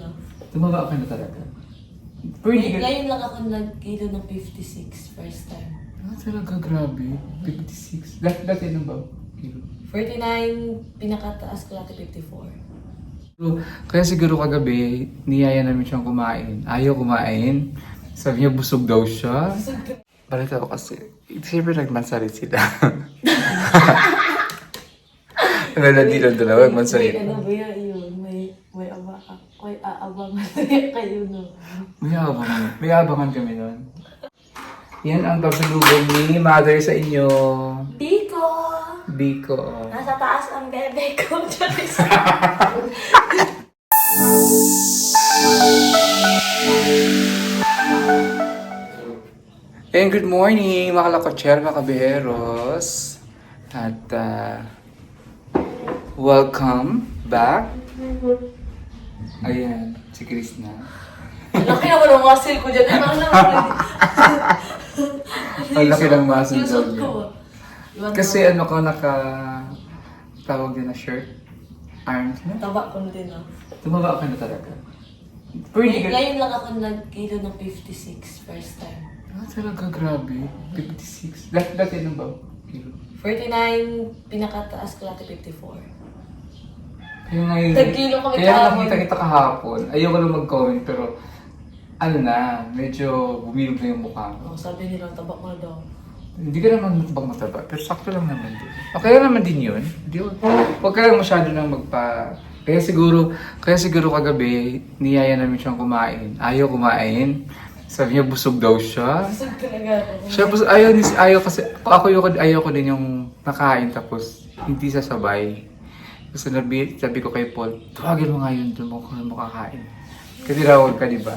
ah. Tumaba ka na talaga. Ngayon lang ako nag-kilo ng 56 first time. Ah, talaga, grabe. 56. Dati ano ba? Kilo. 49, pinakataas ko dati 54. Kaya siguro kagabi, niyaya namin siyang kumain. Ayaw kumain. Sabi niya, busog daw siya. Balita ko kasi, siyempre nagmansalit sila. Nalandi lang dalawa, nagmansalit. May ano ba yun? May aabangan kayo no. May abangan kami nun. Yan ang pasalubong ni Mother sa inyo. Biko! Biko. Nasa taas ang bebe ko. And good morning mga kalakotser, mga kaberos. At welcome back. Ayan, si Chris na. Laki naman ang muscle ko dyan. Ang laki ng muscle Yung suit niya. ko. Kasi ano ko tawag din na shirt. Arms na. Taba ko din ah. Tumaba ka na talaga. Ngayon lang ako nag-kilo ng 56 first time. Ah, talaga, grabe. 56. Dati ano ba? Kilo. 49, pinakataas ko dati 54. Kaya ngayon, Tag-kilo kami kaya kahapon. nakita kita kahapon. Ayoko lang mag-comment pero ano na, medyo bumilog na yung mukha mo. Oh, sabi nila, taba ko na daw. Hindi ka naman mataba, pero sakto lang naman din. Okay lang naman din yun. Huwag ka lang masyado nang Kaya siguro kagabi, niyaya namin siyang kumain. Ayaw kumain. Sabi niya, busog daw siya. Busog talaga ako. Siya, ayaw kasi, ayaw ko din yung nakain tapos hindi sasabay. Kasi sabi ko kay Paul, tawagin mo nga yun doon mo kakain. Kasi rawag ka, di ba?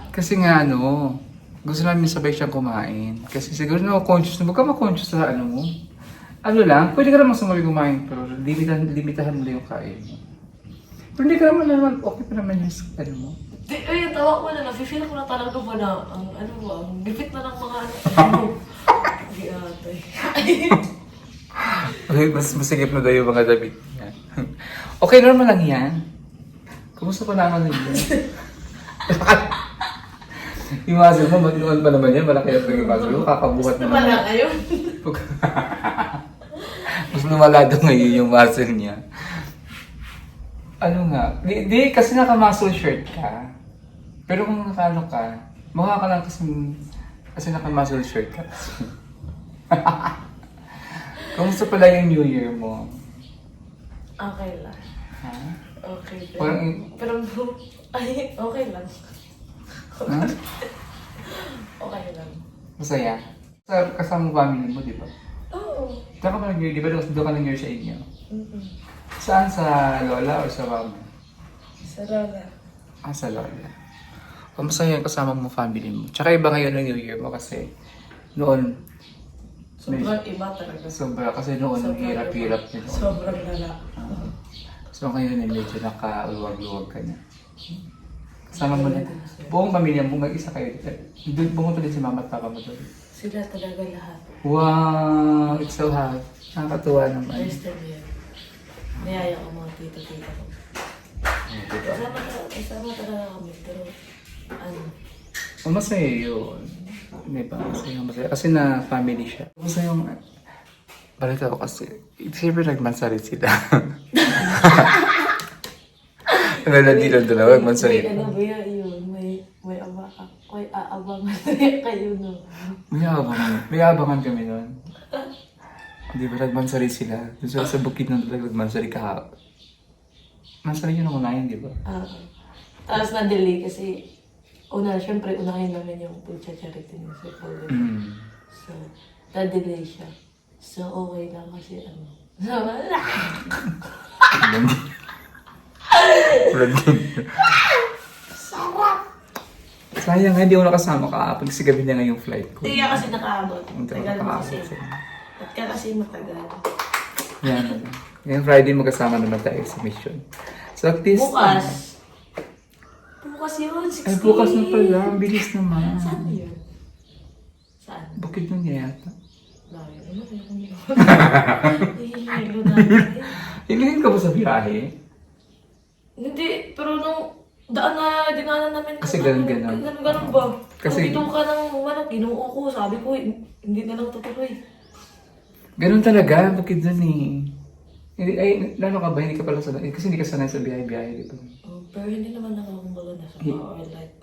Kasi nga gusto namin sabay siyang kumain. Kasi siguro conscious na, huwag ka ma-conscious sa ano mo. Ano lang, pwede ka naman sumali kumain, pero limitahan mo lang yung kain mo. Pero hindi ka naman, okay pa naman yung ano mo. Ay, tawa ko na, nafe-feel ko na talaga ba na, ang gipit na ng mga Hindi atay. Okay, mas masigip na daw yung mga damit niya. Okay, normal lang yan. Kumusta pa naman yun? Yung muscle mo, noon pa naman yan, malaki ang yung muscle mo, kakabuhat Gusto naman. pa lang ngayon. Mas lumala daw ngayon yung muscle niya. Ano nga, di kasi naka-muscle shirt ka. Pero kung nakano ka, mukha ka lang kasi naka-muscle shirt ka. Kumusta pala yung New Year mo? Okay lang. Ha? Okay. Parang- Okay lang. Ha? Okay lang. Masaya? Kasama mo family mo, di ba? Oo. Saan ka ba nag-year? Di ba doon ka nag-year sa inyo? Mm-mm. Saan? Sa lola o sa mama? Sa lola. Ah, sa lola. O masaya yung kasama mo family mo. Tsaka iba ngayon ang New Year mo kasi noon, Sobrang iba talaga. sobra kasi noon ang hirap-hirap niya noon. Sobrang lala. So ngayon ay medyo nakaluwag-luwag ka na. Kasama mo na. Buong pamilya mo, mag-isa kayo. Doon pumunta din si mama at papa mo doon. Sila talaga lahat. Wow! It's so hot. Nakakatuwa naman. First time yan. Niyaya ko mga tita-tita ko. Diba? Kasama talaga kami. Pero Masaya yun. Diba? Masaya. Kasi na family siya. Masaya yung... Balita ko kasi, siyempre nagmansalit sila. Nalandi lang dalawa, nagmansalit. May ano ba yun? May aabangan kayo no. May abangan kami nun. Di ba, nagmansalit sila. Doon sa bukid ng talaga, nagmansalit ka. Mansalit yun ang unahin, di ba? Tapos na-delay kasi syempre unahin namin yung food charity niya sa Paul. So, na-delay siya. So, okay lang kasi Sarap! Sayang nga, hindi ako nakasama ka. Pag gabi na nga yung flight ko. Hindi ka kasi nakaabot. Hindi ako Tagal mo nakaabot kasi. sa'yo. At ka kasi matagal. Yan. Ngayon Friday magkasama naman tayo sa mission. So at least... Bukas. Bukas yun, 16. Ay, bukas na pala. Ang bilis naman. Saan yun? Saan? Bukid nun niya yata. Dahil, ano yun? Hihilo namin. Hilingin ka ba sa biyahe? Hindi, pero nung daan na dinanan namin. Kasi ganun-ganun. Ganun ba? Kasi- Kasi ito ka ng manok, ginuo ko. Sabi ko, hindi na lang tutuloy. Ganun talaga, bakit dun eh. Hindi, ay, lalo ka ba? Hindi ka pala sanay. Kasi hindi ka sanay sa biyahe-biyahe, di ba? Oh, pero hindi naman ako kumbaga nasa power. Like,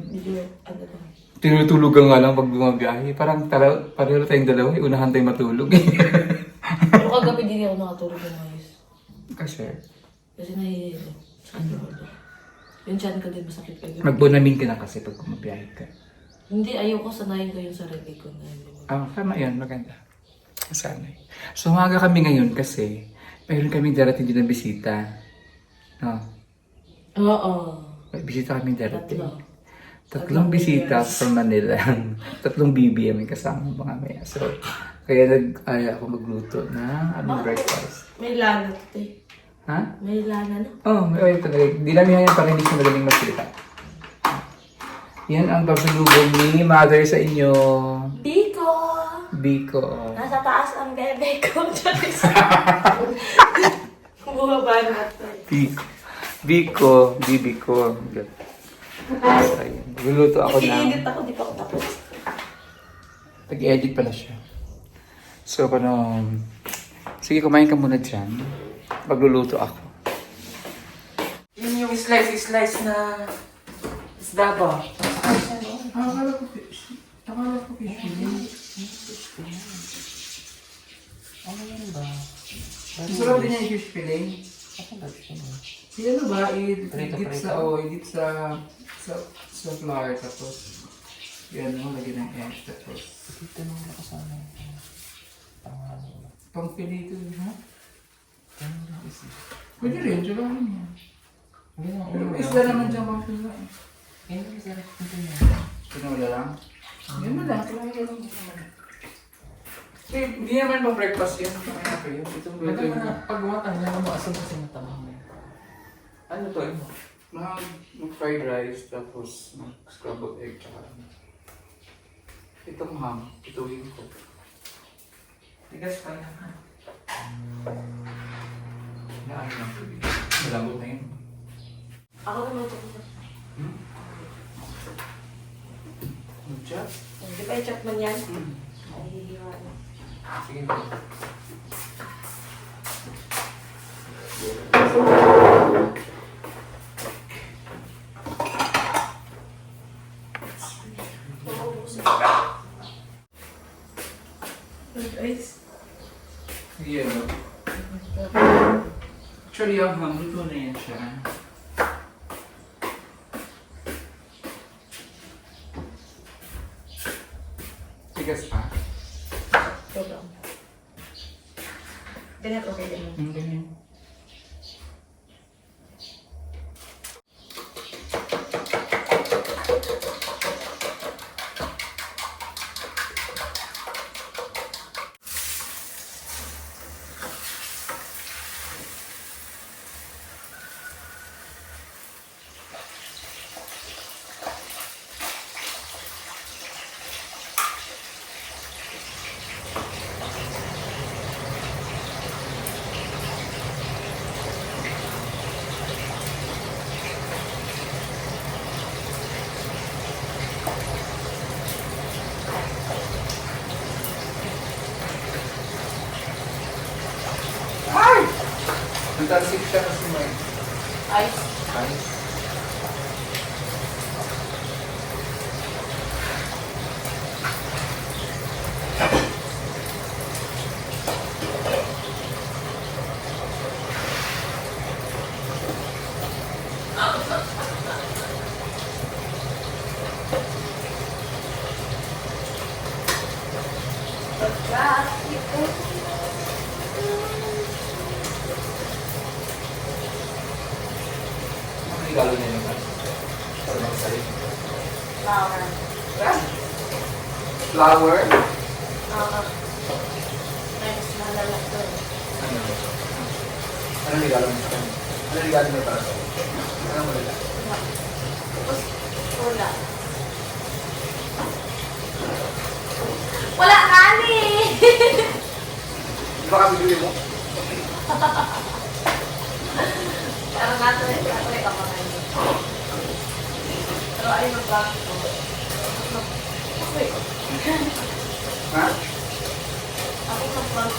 medyo, ano ba? Tinutulog ka nga lang pag bumabiyahe. Parang pareho tayong dalawa, unahan tayong matulog. Pero kagabi din ako nakatulog ng ayos. Kasi, Kasi nahihilo. Sakit yung ulo. Yung chan ko din masakit kagabi. magbunamin ka na kasi pag bumabiyahe ka. Hindi, ayoko sanayin ko yung sarili ko na hindi mo. Tama yan, maganda. Sanay. So, umaga kami ngayon kasi mayroon kaming darating din ng bisita. No? Oo. May bisita kaming darating. Tatlo. Tatlong bisita from Manila. Tatlong BBM may kasama mga maya. So, kaya nag-aya ako magluto na aming breakfast. May lana to eh. Ha? May lana na. Oh, may oil talaga. Di namin yan para hindi siya madaling makita. Yan ang pasalubong ni Mother sa inyo. Biko! Biko. Nasa taas ang bebe ko. Bumaba na ito eh. Biko. Bibiko. Ayun. Luluto ako ng... Nag-i-edit ako, di pa ako tapos. Nag-edit pala siya. So, sige, kumain ka muna dyan. Magluluto ako. Yun yung slice na isda ba? Akala ko fish. Ano yan ba? Masarap din yung fish fillet. Si ano ba, i-dip sa flour, tapos yan mo, lagyan ng egg, tapos Dito nung nakasama yung pangalan. pang fillet ito, ha? Ano yung isip? Pwede rin, tsaka ano yan. Hindi na Pero ulo. isda naman dyan pang fillet. Hindi na masarap ito niya. Pinula lang? Yan mo lang, kailangan ka lang. Hindi naman pang breakfast yan, kaya na kayo. Ito mo Pwede ito mo na pagwakan na mo asam kasi matamang mo. Ano to eh? mag-fried rice, tapos mag-scrambled egg, tsaka ano. Itong ham, ituwin ko. Tigas pa yan. Naan lang. Malambot na yun. Ako naman ito. Mucha? Di ba i-chop man yan? Ay, hihiwa na. Sige. Guys. Sige, no? Actually, yung ham, luto na yan siya. Tigas pa? Ito lang. Ganyan okay din. Ganyan. Nagtansik siya kasi may Ice. ice. Ano regalo niya yung ano? Para magsalit. Flour. Flower? May mas malala to. Ano? Ano regalo niya sa kanya? Ano regalo niya para sa'yo? Ano mo nila? Tapos, wala. Wala kani! Di ba kami bili mo? Parang nga Tatry ka pa ngayon. Pero ayun ang bago ko. Wait. Ha? Ako sa bago.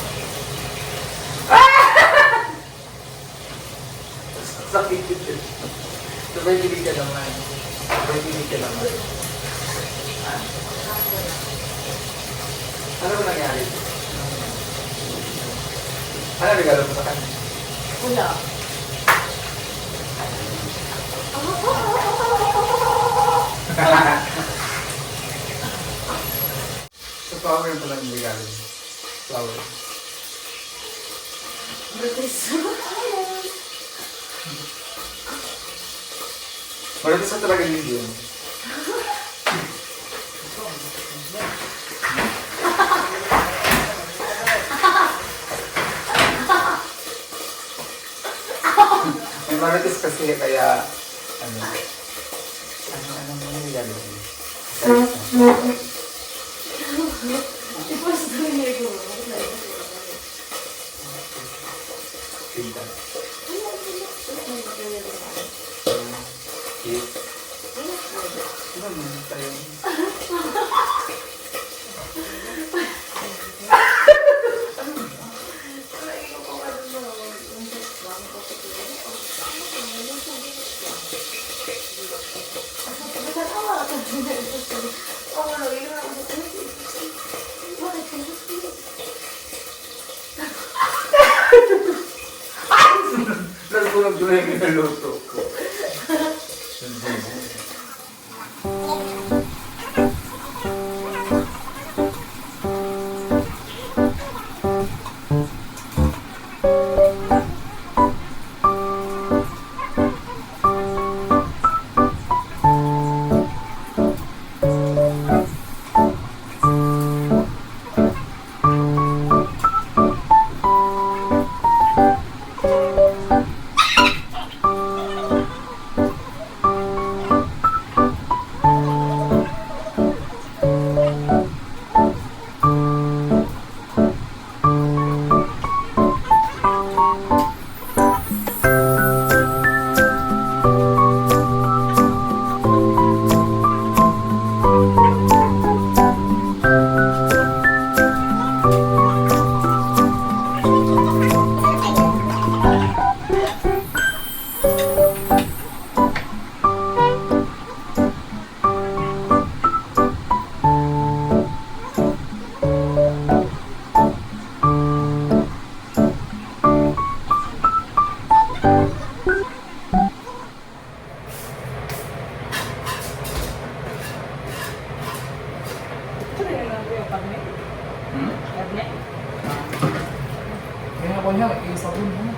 Sakit yun. Sabay bilig ka naman. Sabay bilig ka naman. Ha? Ano ba nangyari? Ano regalo mo sa kanya? Wala. So, flower yung pala yung regalo mo. Flower. Marites na talaga yun yun. May marites kasi kaya ano regalo mo? Ipost ko niya ko. Kita. Ano naman tayo? Nagulog doon yung niluto ko. Kaya ako niya, sabon mo.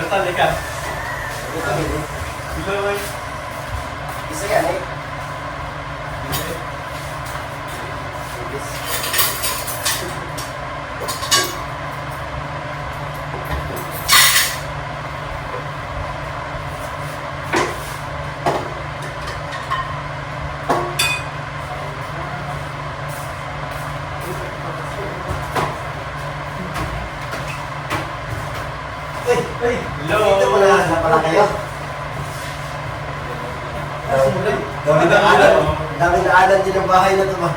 Tali ka. Ito naman. Isa yan eh. Daming daanan din ang bahay na ito ba?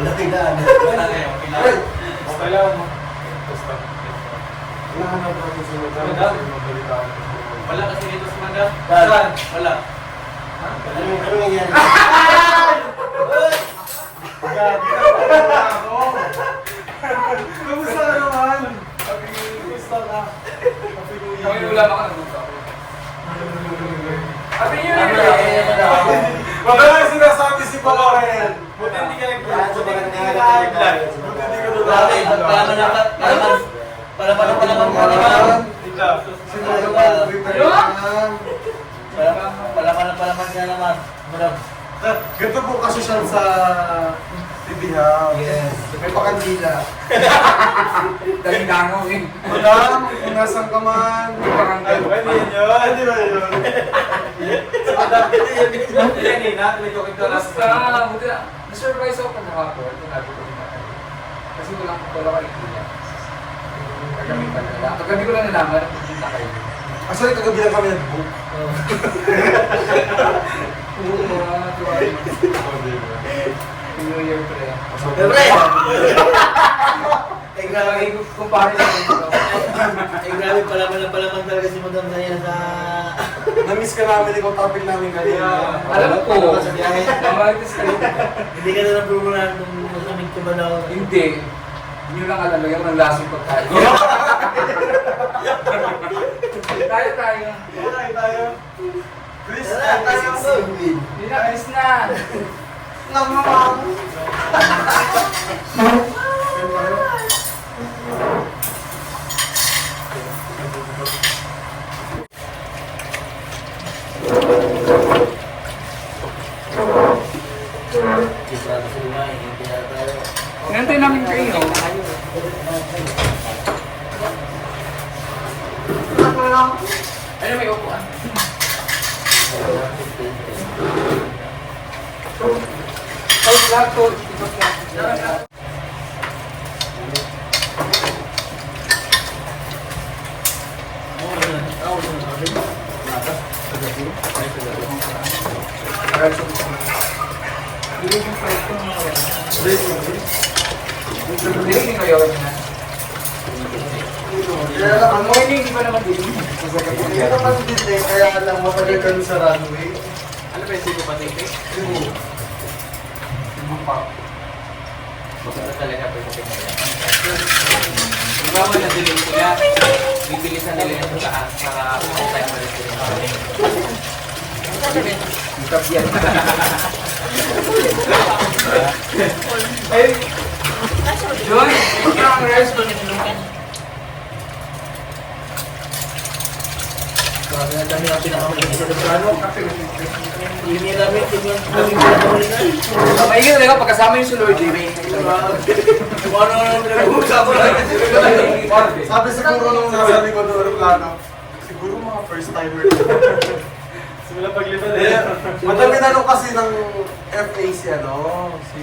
Daming daanan. Okay lang mo. Basta. Hinahanap natin sa mga wala kasi dito sa Manda. Saan? Wala. Ano nangyari? Kamusta ka naman? Kamusta ka? Kami wala ba ka nagbuka ako? Sabi niyo Baka lang sinasabi si Papa Ren. Buti hindi ka nag-vlog. Buti hindi ka nag-vlog. Buti hindi ka nag-vlog. Palaman siya naman. Ganito po kasi siya sa TV House. Yes. May pakandila. Daming dangaw eh. Madam, kung nasan ka man. Ay, pwede yun. Di ba yun? Sa madam, hindi yan eh. Basta, buti na. Na-surprise ako pag nakaport. Sinabi ko rin na kasi wala ka ikila. Kagabi pa nila. Kagabi ko lang nalaman, pupunta kayo. Actually, kagabi lang kami nag-book. Oo, tuwa yun. New Year pre. Siyempre! Eh, grabe, kumpare lang ito. Grabe, palaman talaga si Madam Diana sa... Na-miss ka namin, ikaw topic namin kanina. Alam ko, Sa biyahe. mamarites kayo. Hindi ka na napupunan kung masamig ka ba daw. Hindi. Hindi nyo lang alam, lagyan ko ng lasong pagkain. Tayo. Okay, tayo. Chris, Tara, tayo. Hindi na, alis na. Hinantay namin kayo. Ano may upuan? Tapos lahat to, ikot lang. Diling kayo na. Kaya lang, Ang morning, di ba naman diling? hindi naman din eh, kaya lang matagal ka dun sa runway. Ano ba yung siko pa tingin? Bakit talaga pa yung tingin? Kung ba na dilim sila, bibilisan nila yung taas para time pa rin sila. Itap yan. Ay! Joy! Ang rest ko Grabe na dami ang pinakamalig sa Lubrano. Hindi namin Maingin talaga pagkasama yung sulod, Jimmy. ano pinag-uusapan natin. Sabi siguro nung nasa likod ng aeroplano, siguro mga first timer. Simula paglipad eh. Madami na nung kasi ng FA si si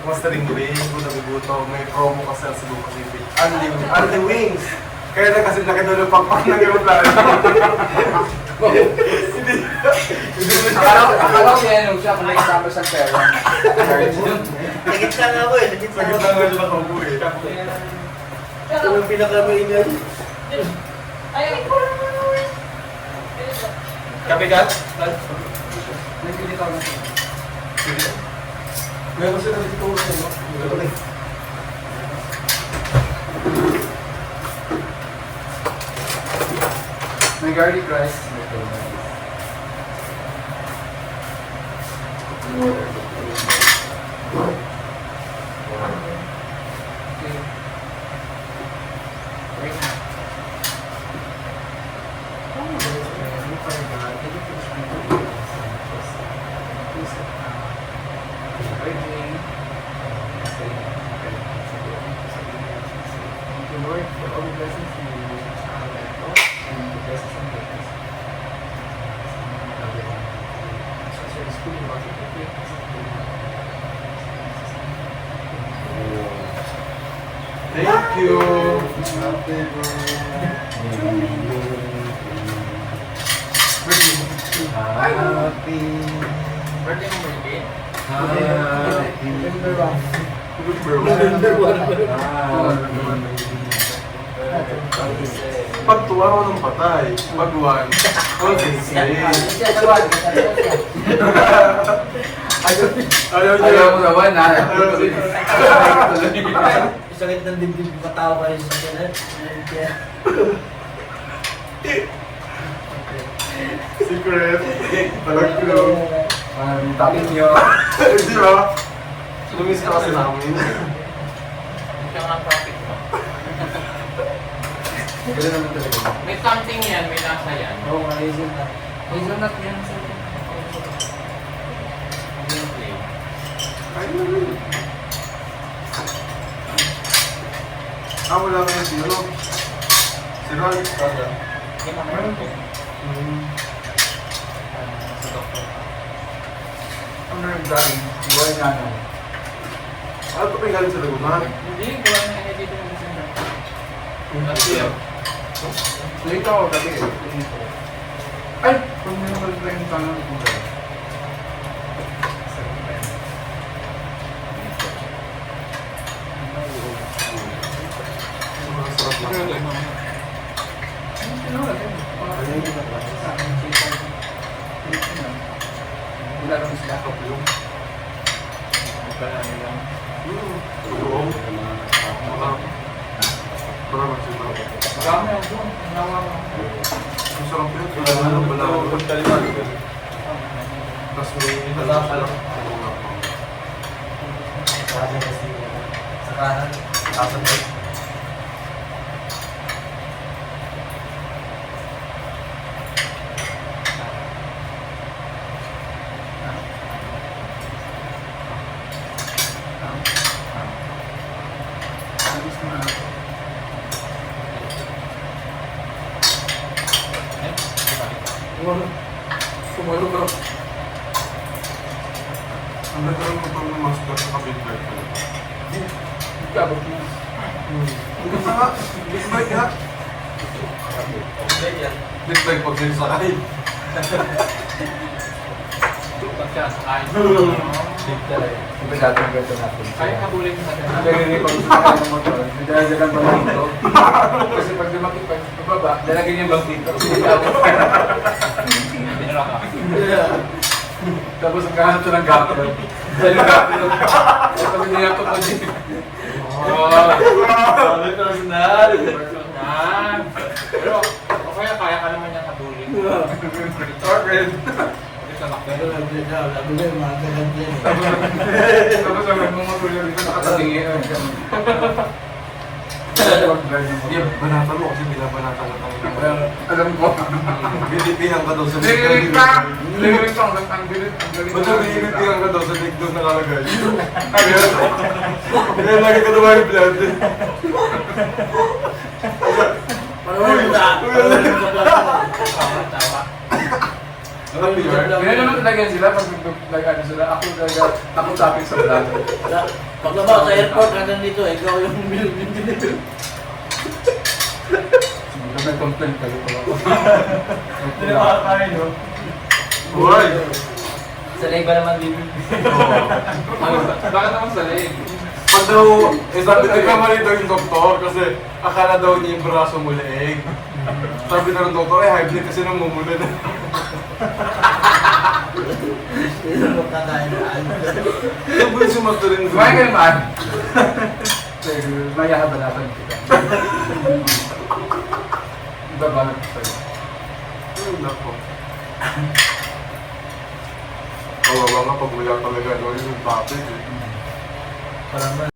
Mastering Wing, kung naguguto, may promo kasi sa Cebu Pacific. Only Wings. Kaya na kasi nakidolo pakpak ng aeroplano. Akala ko yan, siya kung nakisama sa pera. Nagitsa nga ako eh. Nagitsa Sagit nga na ako. nga nila kung buhay. Ito yung pinakamaingay. Kape ka? Nagpilitaw na siya. Meron siya dito sa no? May garlic rice. Okay. Wait na. Lord, for all the blessings you sa amin ito, and the blessings and goodness. So, sir, the school was a good Thank you. Happy birthday. Happy. Birthday mo ba yun? November 1. November 1. Pag tuwa ako ng patay. Pag 1, okay. Siya, tawag. Ayaw niya. Ayaw mo naman, ha? Sakit ng dibdib, matawa kayo sa kanan. Secret. Talaglo. Tapin nyo. Di ba? Lumis ka kasi namin. Siya nga profit mo. Ganun naman talaga. May something yan, may nasa yan. Oo, ayun na. Hazelnut yan sa Gameplay. Ayun na rin. Wala kayo si ano? Si Ron. Hindi mo meron ko. Sa doktor. Ano yung galing? Buhay nga na. Ano ito pa galing sa Laguna? Hindi, gawa na niya dito ng December. Last year. Late ako gabi eh. Ay! Kung may naman pa yung tanong ko ba? Sobrang sarap lang. Wala naman sila. Marami lang. Oo. Marami sila. Marami ako doon. Nawa ko. Ang sarap yun. Wala na lang bala. Tapos may ilalapalak. Sa kanan, sasabay. Sumalo ka. Ang nagkaroon ko pa ng master sa kabit-bike. Kabot mo. Bigyan nga. Big-bike nga. Big-bike pag din sakay. Pag siya sa kain. Iba dati ang ganito natin. Kaya kabulin mo sa atin. Nagiging pag sumakay ng motor, dinadagan ba dito? Kasi pag dumakit pa sa baba, lalagyan niya bang dito? Binara ka. Tapos ang kahanap siya ng gapper. Dahil yung gapper, pag niyakot mo dito. Personal. Personal. Pero, o kaya ka naman niyang kabulin. Torred. Sa makdo. Pero nandun na, labo na yung mga ganyan yan. Tapos ang mga tuloy dito nakatingin. Hindi, banatan mo kasi binabanatan ka tayo. Alam ko. Binipihan ka daw sa Lirik pa! Lirik pa! Ang bilis. Ba't sabi binipihan ka daw sa leg doon nakalagay? Ayun. Kaya lagi ka naman yung blood. Parang wala. Tawa. Happy yard. Ganyan naman talaga sila pag nag-ano sila. Ako topic sa vlog. Paglabas sa airport, hanggang dito, ikaw yung binibili. Kung may complaint kayo pala ako. Hindi na makakain, no? Buhay! Sa leg ba naman bibili? Bakit naman sa leg? Pag daw, sabi nagkamali daw yung doktor kasi akala daw niya yung braso mo leeg. Sabi na ng doktor, hybrid kasi nang mumula na. Hindi mo kakain na ano. Ano ba yung sumasto rin? Kumain ka naman. Maya ka balatan kita. Iba ba na sa'yo? Ay, nako. Kawawa nga pag wala talaga, no? Yung topic, eh. Parang man,